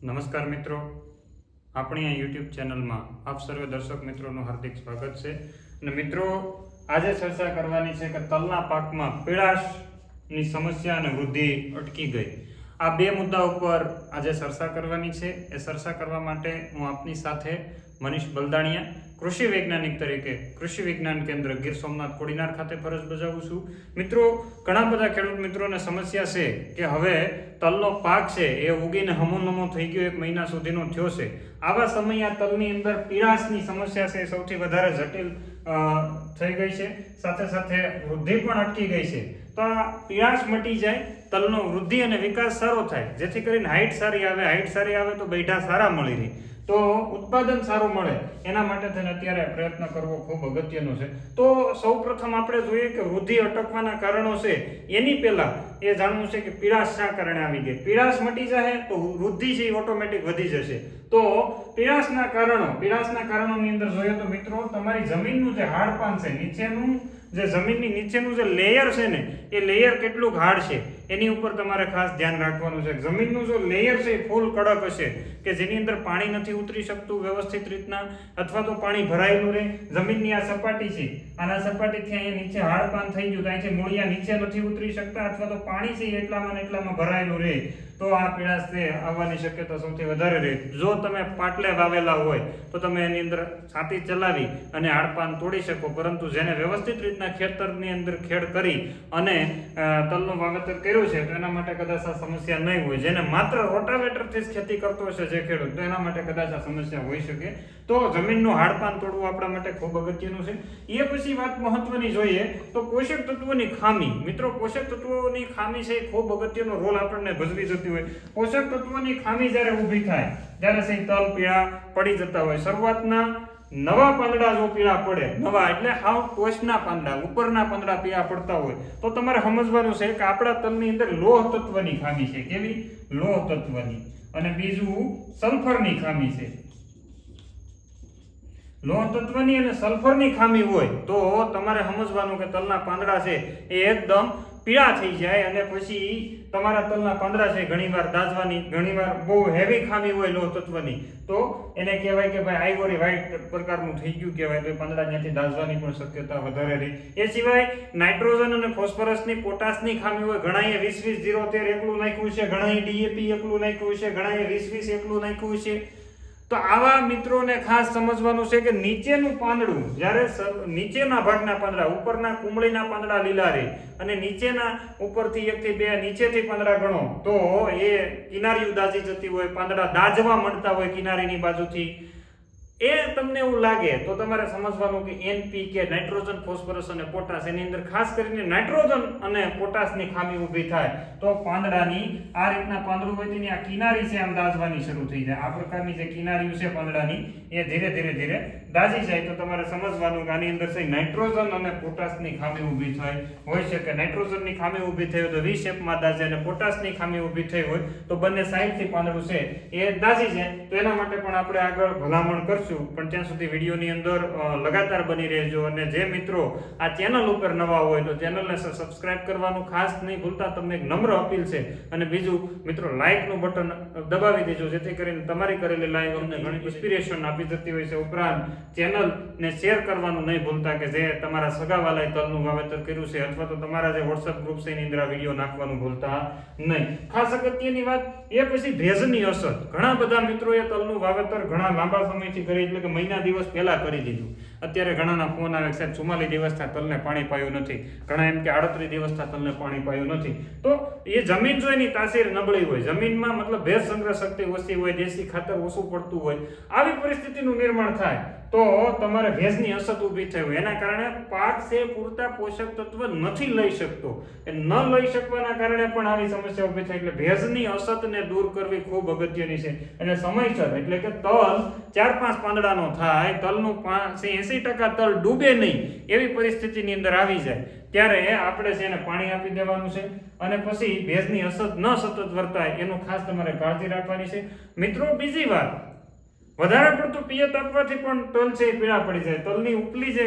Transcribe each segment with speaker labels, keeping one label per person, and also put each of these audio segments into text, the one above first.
Speaker 1: નમસ્કાર મિત્રો, આપણી આ યુટ્યુબ ચેનલમાં આપ સર્વે દર્શક મિત્રોનું હાર્દિક સ્વાગત છે. અને મિત્રો, આજે ચર્ચા કરવાની છે કે તલના પાકમાં પીળાશની સમસ્યા અને વૃદ્ધિ અટકી ગઈ. આ બે મુદ્દા ઉપર આજે ચર્ચા કરવાની છે. એ ચર્ચા કરવા માટે હું આપની સાથે મનીષ બલદાણિયા, કૃષિ વૈજ્ઞાનિક તરીકે કૃષિ વિજ્ઞાન કેન્દ્ર ગીર સોમનાથ કોડીનાર ખાતે ફરજ બજાવું છું. મિત્રો, ઘણા બધા ખેડૂત મિત્રોને સમસ્યા છે કે હવે તલનો પાક છે એ ઉગીને હમોનમો થઈ ગયો, 1 મહિના સુધીનો થયો છે. આવા સમયે આ તલની અંદર પીળાશની સમસ્યા છે સૌથી વધારે જટિલ થઈ ગઈ છે. સાથે સાથે વૃદ્ધિ પણ અટકી ગઈ છે. તો આ પીળાશ મટી જાય, તલનો વૃદ્ધિ અને વિકાસ સારો થાય, જેથી કરીને હાઈટ સારી આવે તો બૈઠા સારા મળી રહે, તો ઉત્પાદન સારું મળે. એના માટે થઈને અત્યારે પ્રયત્ન કરવો ખૂબ અગત્યનો છે. તો સૌપ્રથમ આપણે જોઈએ કે વૃદ્ધિ અટકવાના કારણો છે. એની પહેલા એ જાણવું છે કે પીળાશ શા કારણે આવી ગઈ. પીળાશ મટી જાય તો વૃદ્ધિ છે એ ઓટોમેટિક વધી જશે. તો પીળાશના કારણોની અંદર જોઈએ તો મિત્રો, તમારી જમીનનું જે હાડપાન છે, નીચેનું જે જમીનની નીચેનું જે લેયર છે ને, એ લેયર કેટલું હાર્ડ છે એની ઉપર તમારે ખાસ ધ્યાન રાખવાનું છે. જમીનનું જો લેયર છે એ ફૂલ કડક હશે કે જેની અંદર પાણી નથી ઉતરી શકતું વ્યવસ્થિત રીતના, અથવા તો પાણી ભરાયેલું રહે. જમીનની આ સપાટી છે, આના સપાટીથી અહીંયા નીચે હાડપાન થઈ ગયું, ત્યાંથી મૂળિયા નીચે નથી ઉતરી શકતા, અથવા તો પાણી છે એટલામાં ને એટલામાં ભરાયેલું રહે, તો આ પીળાશ છે આવવાની શક્યતા સૌથી વધારે રહે. જો તમે પાટલે વાવેલા હોય તો તમે એની અંદર છાતી ચલાવી અને હાડપાન તોડી શકો, પરંતુ જેને વ્યવસ્થિત રીતના ખેતરની અંદર ખેડ કરી અને તલનું વાવેતર કર્યું છે તો એના માટે કદાચ આ સમસ્યા નહીં હોય. જેને માત્ર રોટાવેટરથી જ ખેતી કરતો હશે જે ખેડૂત, તો એના માટે કદાચ આ સમસ્યા હોઈ શકે. તો જમીનનું હાડપાન તોડવું આપણા માટે ખૂબ અગત્યનું છે. એ પછી વાત મહત્વની જોઈએ તો પોષક તત્વોની ખામી. મિત્રો, પોષક તત્વોની ખામી છે એ ખૂબ અગત્યનો રોલ આપણને ભજવી જતી હોય. પોષક તત્વોની ખામી જ્યારે ઊભી થાય, ત્યારે છે તલ પીળા પડી જતા હોય. શરૂઆતના નવા પાંદડા જો પીળા પડે, નવા એટલે હાવ ટોચના પાંદડા, ઉપરના પાંદડા પીળા પડતા હોય, તો તમારે સમજવાનું છે કે આપણા તલની અંદર લોહ તત્વની ખામી છે. કેવી? લોહ તત્વની. અને બીજું સલ્ફરની ખામી છે. લોહ તત્વની અને સલ્ફરની ખામી હોય તો તમારે સમજવાનું કે તલના પાંદડા છે એ એકદમ પીળા થઈ જાય, અને પછી તમારા તલના પાંદડા છે ઘણીવાર દાઝવાની, ઘણીવાર બહુ હેવી ખામી હોય લોહ તત્વની, તો એને કહેવાય કે ભાઈ આઈવોરી વ્હાઇટ પ્રકારનું થઈ ગયું કહેવાય, તો પાંદડા ત્યાંથી દાઝવાની પણ શક્યતા વધારે રહી. એ સિવાય નાઇટ્રોજન અને ફોસ્ફરસની, પોટાશની ખામી હોય. ઘણાએ 20-20-0-13 એકલું નાખ્યું છે, ઘણાએ ડીએપી એકલું નાખ્યું છે, ઘણાએ 20-20 એકલું નાખ્યું છે. તો આવા મિત્રોને ખાસ સમજવાનું છે કે નીચેનું પાંદડું, જ્યારે નીચેના ભાગના પાંદડા, ઉપરના કુંબળીના પાંદડા લીલા રહે અને નીચેના ઉપરથી 1 થી 2 નીચેથી પાંદડા ગણો તો એ કિનારીઓ દાઝી જતી હોય, પાંદડા દાઝવા મળતા હોય કિનારીની બાજુથી. એ તમને એવું લાગે તો તમારે સમજવાનું કે NPK, નાઇટ્રોજન, ફોસ્ફરસ અને પોટાશ, એની અંદર ખાસ કરીને નાઇટ્રોજન અને પોટાશની ખામી ઊભી થાય તો પાંદડાની આ રીતના પાંદડું હોય તેની આ કિનારી છે આમ દાઝવાની શરૂ થઈ જાય. આ પ્રકારની જે કિનારીઓ છે પાંદડાની એ ધીરે ધીરે દાઝી જાય તો તમારે સમજવાનું કે આની અંદર છે નાઇટ્રોજન અને પોટાશની ખામી ઊભી થાય હોય છે. કે નાઇટ્રોજનની ખામી ઊભી થઈ હોય તો V શેપમાં દાઝે, અને પોટાશની ખામી ઊભી થઈ હોય તો બંને સાઈડથી પાંદડું છે એ દાઝી જાય. તો એના માટે પણ આપણે આગળ ભલામણ કરશું, પણ ત્યાં સુધી વિડીયોની અંદર લગાતાર બની રહેજો. અને જે મિત્રો આ ચેનલ ઉપર નવા હોય તો ચેનલને સબસ્ક્રાઇબ કરવાનું ખાસ નહીં ભૂલતા. તમને એક નમ્ર અપીલ છે. અને બીજું મિત્રો, લાઇકનું બટન દબાવી દેજો, જેથી કરીને તમારી કરેલી લાઈક અમને ઘણી ઇન્સ્પિરેશન આપી જતી હોય છે. ઉપરાંત ચેનલને શેર કરવાનું નહીં ભૂલતા કે જે તમારા સગાવાલાએ તલનું વાવેતર કર્યું છે, અથવા તો તમારા જે વોટ્સઅપ ગ્રુપ છે એની અંદર આ વિડીયો નાખવાનું ભૂલતા નહીં. ખાસ અગત્યની વાત એ પછી ભેજની અસર. ઘણા બધા મિત્રોએ તલનું વાવેતર ઘણા લાંબા સમયથી કરી, એટલે કે મહિના દિવસ પહેલા કરી દીધું. અત્યારે ઘણાના ફોન આવે છે 44 દિવસ થયા તલને પાણી પાયું નથી, ઘણા એમ કે 38 દિવસ થયા તલને પાણી પાયું નથી. તો એ જમીન જો એની તાસીર નબળી હોય, જમીનમાં મતલબ ભેજ સંગ્રહ શક્તિ ઓછી હોય, દેશી ખાતર ઓછું પડતું હોય, આવી પરિસ્થિતિનું નિર્માણ થાય તો તમારે ભેજની અસર ઊભી થઈ હોય. એના કારણે પાક છે પૂરતા પોષક તત્વ નથી લઈ શકતો. એ ન લઈ શકવાના કારણે પણ આવી સમસ્યા ઊભી થાય. એટલે ભેજની અસરને દૂર કરવી ખૂબ અગત્યની છે. અને સમયસર, એટલે કે તલ 4-5 પાંદડાનો થાય, તલનું 80% તલ ડૂબે નહીં એવી પરિસ્થિતિની અંદર આવી જાય, ત્યારે આપણે છે એને પાણી આપી દેવાનું છે. અને પછી ભેજની અસર ન સતત વર્તાય એનું ખાસ તમારે કાળજી રાખવાની છે. મિત્રો, બીજી વાત, વધારે પડતું પિયત આપવાથી પણ તલ છે એ પીળા પડી જાય. તલની ઉપલી જે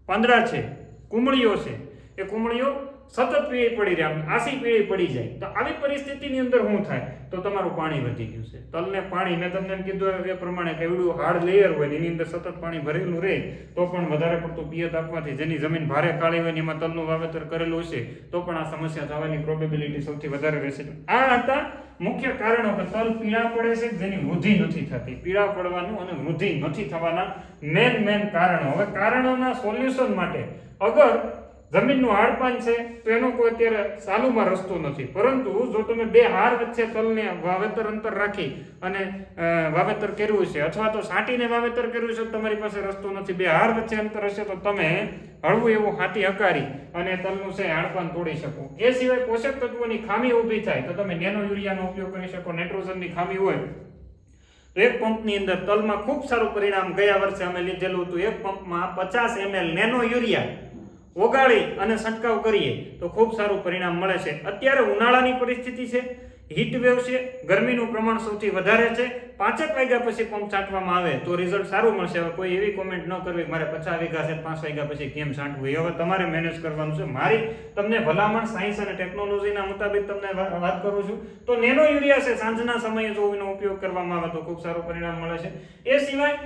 Speaker 1: પાંદડા છે, કુંબળીઓ છે, એ કુંબળીઓ સતત પીળી પડી રહે, આસી પીળી પડી જાય. તો આવી પરિસ્થિતિની અંદર શું થાય? તો તમારું પાણી વધી ગયું છે. તલને પાણી, મેં તમને એમ કીધું એ પ્રમાણે કે એવડું હાર્ડ લેયર હોય એની અંદર સતત પાણી ભરેલું રહે તો પણ વધારે પડતું પિયત આપવાથી, જેની જમીન ભારે કાળી હોય એમાં તલનું વાવેતર કરેલું હશે તો પણ આ સમસ્યા થવાની પ્રોબેબિલિટી સૌથી વધારે રહેશે. આ હતા મુખ્ય કારણો કે તલ પીળા પડે છે, જેની વૃદ્ધિ નથી થતી. પીળા પડવાનું અને વૃદ્ધિ નથી થવાના મેન કારણો. હવે કારણોના સોલ્યુશન માટે અગર જમીનનું હાડપાન છે તો એનો કોઈ અત્યારે ચાલુમાં રસ્તો નથી, પરંતુ જો તમે બે હાર વચ્ચે તલને વાવેતર અંતર રાખી અને વાવેતર કર્યું છે અથવા તો સાંટીને વાવેતર કર્યું છે, તમારી પાસે રસ્તો નથી. બે હાર વચ્ચે અંતર હશે તો તમે હળવું એવું હાથી હકારી અને તલનું છે હાડપાન તોડી શકો. એ સિવાય પોષક તત્વોની ખામી ઊભી થાય તો તમે નેનો યુરિયાનો ઉપયોગ કરી શકો. નાઇટ્રોજનની ખામી હોય તો એક પંપની અંદર તલમાં ખૂબ સારું પરિણામ ગયા વર્ષે અમે લીધેલું હતું. એક પંપમાં 50 ml નેનો યુરિયા ઓગાળી અને છંટકાવ કરીએ તો ખૂબ સારું પરિણામ મળે છે. અત્યારે ઉનાળાની પરિસ્થિતિ છે, હીટ વેવ છે, ગરમીનું પ્રમાણ સૌથી વધારે છે. 5 વાગ્યા પછી પંપ છાંટવામાં આવે તો રિઝલ્ટ સારું મળશે. હવે કોઈ એવી કોમેન્ટ ન કરવી મારે 50 વીઘા છે 5 વાગ્યા પછી કેમ છાંટવું, એ હવે તમારે મેનેજ કરવાનું છે. મારી તમને ભલામણ સાયન્સ અને ટેકનોલોજીના મુતાબિક તમને વાત કરું છું. તો નેનો યુરિયા છે સાંજના સમયે જો એનો ઉપયોગ કરવામાં આવે તો ખૂબ સારું પરિણામ મળે છે. એ સિવાય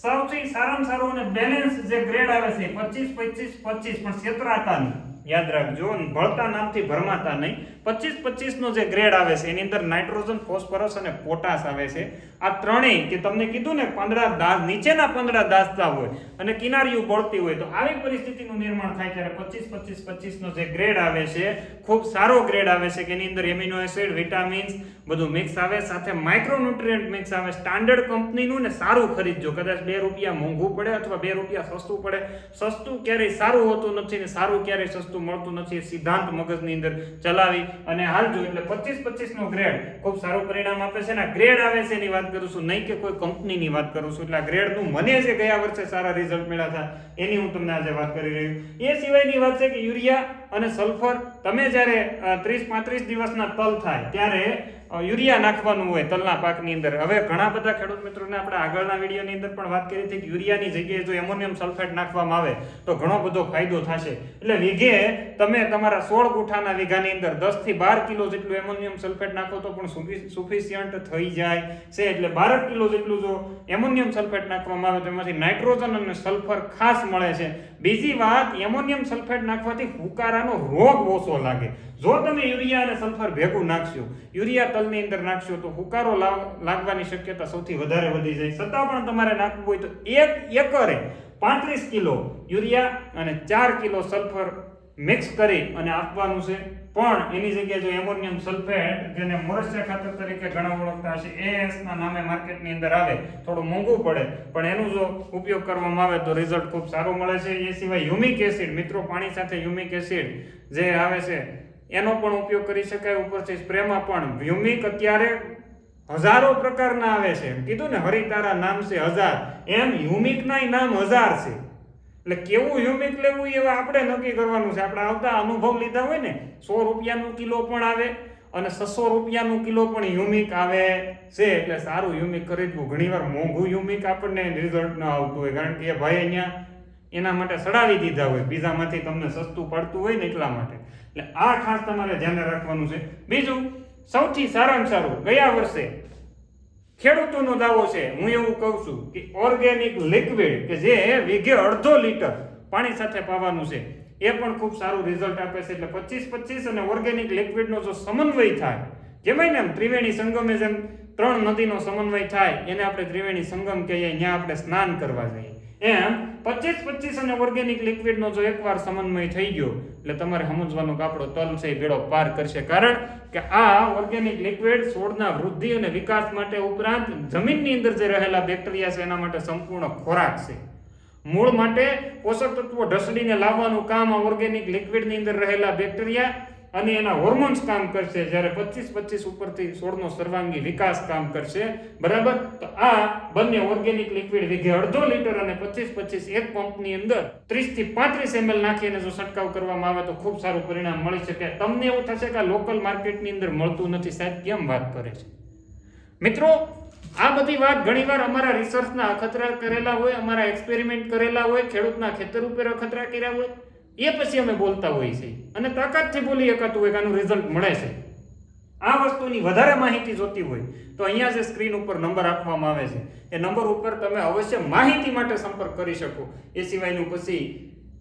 Speaker 1: સૌથી સારામાં સારું અને બેલેન્સ જે ગ્રેડ આવે છે 25-25-25, પણ છેતરાતા નહીં, યાદ રાખજો, ભળતા નામથી ભરમાતા નહીં. 25-25 નો જે ગ્રેડ આવે છે એની અંદર નાઇટ્રોજન, ફોસ્ફરસ અને પોટાશ આવે છે. આ ત્રણેય કે તમને કીધું ને પાંદડા દાસ, નીચેના પાંદડા દાસતા હોય અને કિનારીઓ બળતી હોય તો આવી પરિસ્થિતિનું નિર્માણ થાય ત્યારે 25-25-25 નો જે ગ્રેડ આવે છે ખૂબ સારો ગ્રેડ આવે છે કે એની અંદર એમિનો એસિડ, વિટામિન્સ બધું મિક્સ આવે, સાથે માઇક્રોન્યુટ્રિયન્ટ મિક્સ આવે. સ્ટાન્ડર્ડ કંપનીનું ને સારું ખરીદજો. કદાચ 2 રૂપિયા મોંઘું પડે અથવા 2 રૂપિયા સસ્તું પડે. સસ્તું ક્યારેય સારું હોતું નથી ને સારું ક્યારેય સસ્તું મળતું નથી. એ સિદ્ધાંત મગજની અંદર ચલાવી અને હાલજો. એટલે 25-25 નો ગ્રેડ ખૂબ સારું પરિણામ આપે છે. ને ગ્રેડ આવે છે એની વાત કરું છું, નહીં કે કોઈ કંપનીની વાત કરું છું. એટલે આ ગ્રેડનું મને જે ગયા વર્ષે સારા રિઝલ્ટ મળ્યા હતા એની હું તમને આજે વાત કરી રહ્યો. એ સિવાયની વાત છે કે યુરિયા અને સલ્ફર, તમે જ્યારે 30-35 દિવસના તલ થાય ત્યારે યુરિયા નાખવાનું હોય તલના પાકની અંદર. હવે ઘણા બધા ખેડૂત મિત્રોને આપણે આગળના વિડીયોની અંદર પણ વાત કરી હતી કે યુરિયાની જગ્યાએ જો એમોનિયમ સલ્ફેટ નાખવામાં આવે તો ઘણો બધો ફાયદો થશે. એટલે વીઘે તમે તમારા 16 ગુઠાના વીઘાની અંદર 10 થી 12 કિલો જેટલું એમોનિયમ સલ્ફેટ નાખો તો પણ સુફિશિયન્ટ થઈ જાય છે. એટલે 12 કિલો જેટલું જો એમોનિયમ સલ્ફેટ નાખવામાં આવે તો એમાંથી નાઇટ્રોજન અને સલ્ફર ખાસ મળે છે. બીજી વાત, એમોનિયમ સલ્ફેટ નાખવાથી ફુકારાનો રોગ ઓછો લાગે. જો તમે યુરિયા અને સલ્ફર ભેગું નાખશો, યુરિયા તલની અંદર નાખશો તો ફુકારો લાગવાની શક્યતા સૌથી વધારે વધી જાય. છતાં પણ તમારે નાખવું હોય તો 1 એકરે 35 કિલો યુરિયા અને 4 કિલો સલ્ફર મિક્સ કરી અને આપવાનું છે. પણ એની જગ્યાએ જો એમોનિયમ સલ્ફેટ, જેને મોરસિયા ખાતર તરીકે ઘણા ઓળખતા હશે, AS ના નામે માર્કેટની અંદર આવે, થોડું મોંઘું પડે પણ એનું જો ઉપયોગ કરવામાં આવે તો રિઝલ્ટ ખૂબ સારું મળે છે. એ સિવાય હ્યુમિક એસિડ, મિત્રો પાણી સાથે હ્યુમિક એસિડ જે આવે છે એનો પણ ઉપયોગ કરી શકાય. ઉપરથી સ્પ્રેમાં પણ હ્યુમિક અત્યારે હજારો પ્રકારના આવે છે. કીધું ને હરિતારા નામ છે 1000, એમ હ્યુમિકના નામ 1000 છે. એટલે કેવું હ્યુમિક લેવું એ આપણે નક્કી કરવાનું છે. આપણે આવતા અનુભવ લીધા હોય ને, 100 રૂપિયાનું કિલો પણ આવે અને 600 રૂપિયાનું કિલો પણ હ્યુમિક આવે છે. એટલે સારું હ્યુમિક ખરીદવું. ઘણીવાર મોંઘું હ્યુમિક આપણને રિઝલ્ટ ન આવતું હોય, કારણ કે એ ભાઈ અહીંયા એના માટે સડાવી દીધા હોય, બીજામાંથી તમને સસ્તું પડતું હોય ને એટલા માટે. એટલે આ ખાસ તમારે ધ્યાન રાખવાનું છે. બીજું, સૌથી સારામાં સારું ગયા વર્ષે ખેડૂતોનો દાવો છે, હું એવું કહું છું કે ઓર્ગેનિક લિક્વિડ કે જે વીઘે 1/2 લીટર પાણી સાથે પાવાનું છે એ પણ ખૂબ સારું રિઝલ્ટ આપે છે. એટલે 25-25 અને ઓર્ગેનિક લિક્વિડનો જો સમન્વય થાય, કહેવાય ને એમ ત્રિવેણી સંગમે, જેમ 3 નદીનો સમન્વય થાય એને આપણે ત્રિવેણી સંગમ કહીએ, ત્યાં આપણે સ્નાન કરવા જઈએ, એમ 25-25 અને ઓર્ગેનિક લિક્વિડનો જો એકવાર સમન્વય થઈ ગયો એટલે તમારે સમજવાનું કે આપણો તલ છે બેડો પાર કરશે. કારણ કે આ ઓર્ગેનિક લિક્વિડ છોડના વૃદ્ધિ અને વિકાસ માટે ઉપરાંત જમીનની અંદર જે રહેલા બેક્ટેરિયા છે એના માટે સંપૂર્ણ ખોરાક છે. મૂળ માટે પોષક તત્વો ઢસડીને લાવવાનું કામ આ ઓર્ગેનિક લિક્વિડની અંદર રહેલા બેક્ટેરિયા અને એના હોર્મોન્સ કામ કરશે. જ્યારે 25-25 ઉપરથી છોડનો સર્વાંગી વિકાસ કામ કરશે. બરાબર? તો આ બંને ઓર્ગેનિક લિક્વિડ વીઘે 1/2 લીટર અને 25-25 એક પંપની અંદર 30 થી 35 ml નાખીને જો છંટકાવ કરવામાં આવે તો ખૂબ સારું પરિણામ મળી શકે. તમને એવું થશે કે આ લોકલ માર્કેટની અંદર મળતું નથી, સાહેબ કેમ વાત કરે છે? મિત્રો, આ બધી વાત ઘણીવાર અમારા રિસર્ચના અખતરા કરેલા હોય, અમારા એક્સપેરિમેન્ટ કરેલા હોય, ખેડૂતના ખેતર ઉપર અખતરા કર્યા હોય, એ પછી અમે બોલતા હોઈએ છીએ અને તાકાતથી બોલી શકાતું હોય કે આનું રિઝલ્ટ મળે છે. આ વસ્તુની વધારે માહિતી જોતી હોય તો અહીંયા જે સ્ક્રીન ઉપર નંબર આપવામાં આવે છે એ નંબર ઉપર તમે અવશ્ય માહિતી માટે સંપર્ક કરી શકો. એ સિવાયનું પછી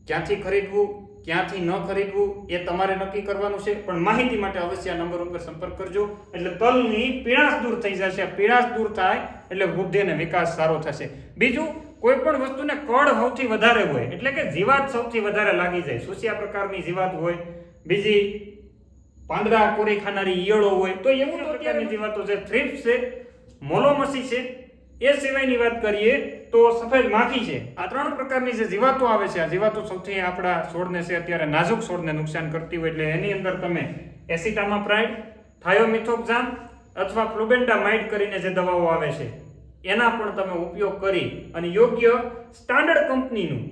Speaker 1: ક્યાંથી ખરીદવું ક્યાંથી ન ખરીદવું એ તમારે નક્કી કરવાનું છે, પણ માહિતી માટે અવશ્ય આ નંબર ઉપર સંપર્ક કરજો. એટલે તલની પીળાશ દૂર થઈ જશે. પીળાશ દૂર થાય એટલે વૃદ્ધિ અને વિકાસ સારો થશે. બીજું, કોઈ પણ વસ્તુને કળ સૌથી વધારે હોય એટલે કે જીવાત સૌથી વધારે લાગી જાય, સુસિયા પ્રકારની જીવાત હોય, બીજી પાંદડા કોરી ખાનારી ઈયળો હોય, તો એવું પ્રકારની જીવાતો છે, થ્રિપ્સ છે, મોલોમસી છે. એ સિવાયની વાત કરીએ તો સફેદ માખી છે. આ 3 પ્રકારની જે જીવાતો આવે છે, આ જીવાતો સૌથી આપણા છોડને છે અત્યારે નાજુક છોડને નુકસાન કરતી હોય, એટલે એની અંદર તમે એસિટામાપ્રાઇડ, થાયોમિથોક્ઝામ અથવા ફ્લુબેન્ડામાઇડ કરીને જે દવાઓ આવે છે એના પણ તમે ઉપયોગ કરી અને યોગ્ય સ્ટાન્ડર્ડ કંપનીનું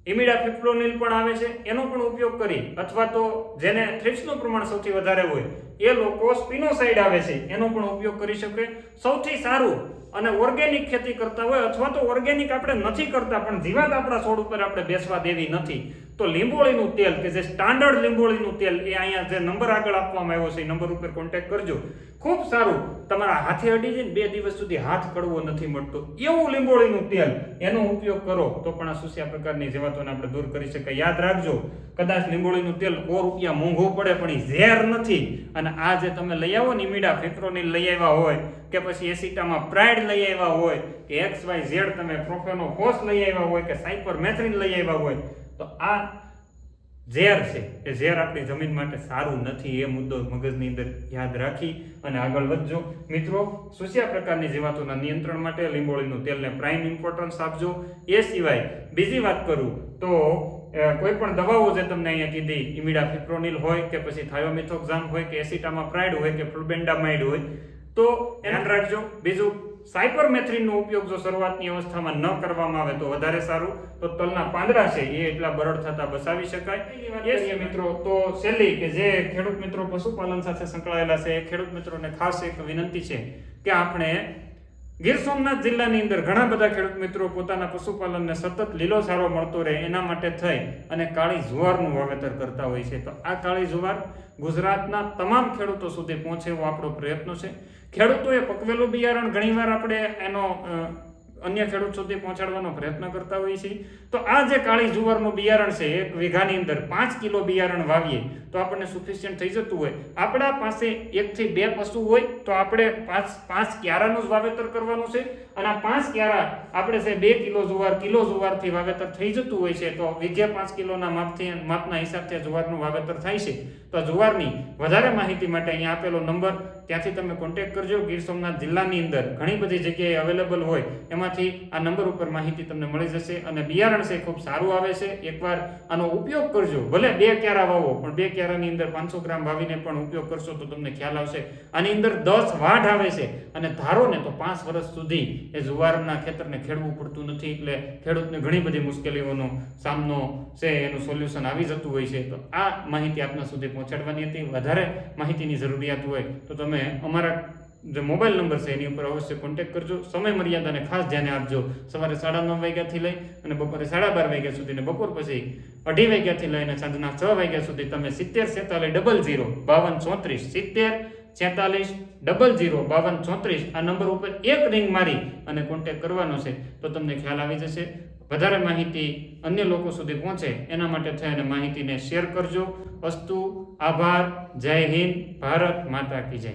Speaker 1: ઇમિડાફિપ્રોનિલ પણ આવે છે એનો પણ ઉપયોગ કરી, અથવા તો જેને થ્રિપ્સનું પ્રમાણ સૌથી વધારે હોય એ લોકો સ્પિનોસાઇડ આવે છે એનો પણ ઉપયોગ કરી શકે. સૌથી સારું અને ઓર્ગેનિક ખેતી કરતા હોય અથવા તો ઓર્ગેનિક આપણે નથી કરતા પણ જીવાત આપણા છોડ ઉપર આપણે બેસવા દેવી નથી, તો લીંબોળીનું તેલ કે જે સ્ટાન્ડર્ડ લીંબોળીનું તેલ એ અહીંયા જે નંબર આગળ આપવામાં આવ્યો છે એ નંબર ઉપર કોન્ટેક્ટ કરજો. ખૂબ સારું, તમારા હાથે અડી જઈને 2 દિવસ સુધી હાથ કડવો નથી મળતો એવું લીંબોળીનું તેલ, એનો ઉપયોગ કરો તો પણ આ સુસિયા પ્રકારની જીવાતોને આપણે દૂર કરી શકાય. યાદ રાખજો, કદાચ લીંબોળીનું તેલ ₹100 મોંઘું પડે પણ એ ઝેર નથી. અને આ જે તમે લઈ આવો ને ઇમિડાફિપ્રોનિલ લઈ આવ્યા હોય કે પછી એસિટામાપ્રાઇડ લઈ આવ્યા હોય કે XYZ તમે પ્રોફેનોફોસ લઈ આવ્યા હોય કે સાયપરમેથ્રિન લઈ આવ્યા હોય, તો આ ઝેર છે એ ઝેર આપણી જમીન માટે સારું નથી. એ મુદ્દો મગજની અંદર યાદ રાખી અને આગળ વધજો. મિત્રો, સુસિયા પ્રકારની જીવાતોના નિયંત્રણ માટે લીંબોળીનું તેલને પ્રાઇમ ઇમ્પોર્ટન્સ આપજો. એ સિવાય બીજી વાત કરું તો કોઈ પણ દવાઓ જે તમને અહીંયા કીધી, ઇમિડાફિપ્રોનિલ હોય કે પછી થાયોમિથોક્ઝામ હોય કે એસિટામાપ્રાઇડ હોય કે ફ્લુબેન્ડામાઇડ હોય, તો ધ્યાન રાખજો. બીજું, સાયપરમેથ્રિનનો ઉપયોગ જો શરૂઆતની અવસ્થામાં ન કરવામાં આવે તો વધારે સારું. તો તલના પાંદડા છે એ એટલા બરડ થતા બચાવી શકાય. એ મિત્રો, તો છેલ્લી કે જે ખેડૂત મિત્રો પશુપાલન સાથે સંકળાયેલા છે એ ખેડૂત મિત્રોને ખાસ એક વિનંતી છે કે આપણે ગીર સોમનાથ જિલ્લાની અંદર ઘણા બધા ખેડૂત મિત્રો પોતાના પશુપાલનને સતત લીલો સારો મળતો રહે એના માટે થઈ અને કાળી જુવારનું વાવેતર કરતા હોય છે. તો આ કાળી જુવાર ગુજરાતના તમામ ખેડૂતો સુધી પહોંચે એવો આપણો પ્રયત્ન છે. ખેડૂતોએ પકવેલું બિયારણ ઘણીવાર આપણે એનો અન્ય ખેડૂત સુધી પહોંચાડવાનો પ્રયત્ન કરતા હોઈએ છીએ. તો આ જે કાળી જુવારનું બિયારણ છે, 1 વીઘાની અંદર 5 કિલો બિયારણ વાવીએ તો આપણને સફિશિયન્ટ થઈ જતું હોય. આપણા પાસે 1 થી 2 પશુ હોય તો આપણે 5 ક્યારાનું જ વાવેતર કરવાનું છે અને આ 5 ક્યારા આપણે છે 2 કિલો જુવારથી વાવેતર થઈ જતું હોય છે. તો વીઘે 5 કિલોના માપના હિસાબથી જુવારનું વાવેતર થાય છે. તો જુવારની વધારે માહિતી માટે અહીંયા આપેલો નંબર, ત્યાંથી તમે કોન્ટેક્ટ કરજો. ગીર સોમનાથ જિલ્લાની અંદર ઘણી બધી જગ્યાએ અવેલેબલ હોય એમાંથી આ નંબર ઉપર માહિતી તમને મળી જશે. અને બિયારણ છે ખૂબ સારું આવે છે. એકવાર આનો ઉપયોગ કરજો. ભલે 2 ક્યારા વાવો પણ 2 ક્યારાની અંદર 500 ગ્રામ વાવીને પણ ઉપયોગ કરશો તો તમને ખ્યાલ આવશે. આની અંદર 10 વાઢ આવે છે અને ધારો ને તો 5 વર્ષ સુધી એ જુવારના ખેતરને ખેડવું પડતું નથી. એટલે ખેડૂતને ઘણી બધી મુશ્કેલીઓનો સામનો છે એનું સોલ્યુશન આવી જતું હોય છે. તો આ માહિતી આપના સુધી પહોંચાડવાની હતી. વધારે માહિતીની જરૂરિયાત હોય તો તમે અમારા જે મોબાઈલ નંબર છે એની ઉપર અવશ્ય કોન્ટેક્ટ કરજો. સમય મર્યાદાને ખાસ ધ્યાને આપજો. સવારે 9:30 વાગ્યાથી લઈ અને બપોરે 12:30 વાગ્યા સુધી ને બપોર પછી 2:30 વાગ્યાથી લઈને સાંજના 6 વાગ્યા સુધી તમે 70 46 00 52 34 70 46 00 52 34 આ નંબર ઉપર એક રિંગ મારી અને કોન્ટેક્ટ કરવાનો છે તો તમને ખ્યાલ આવી જશે. વધારે માહિતી અન્ય લોકો સુધી પહોંચે એના માટે થઈ અને માહિતીને શેર કરજો. અસ્તુ, આભાર, જય હિન્દ, ભારત માતા કી જય.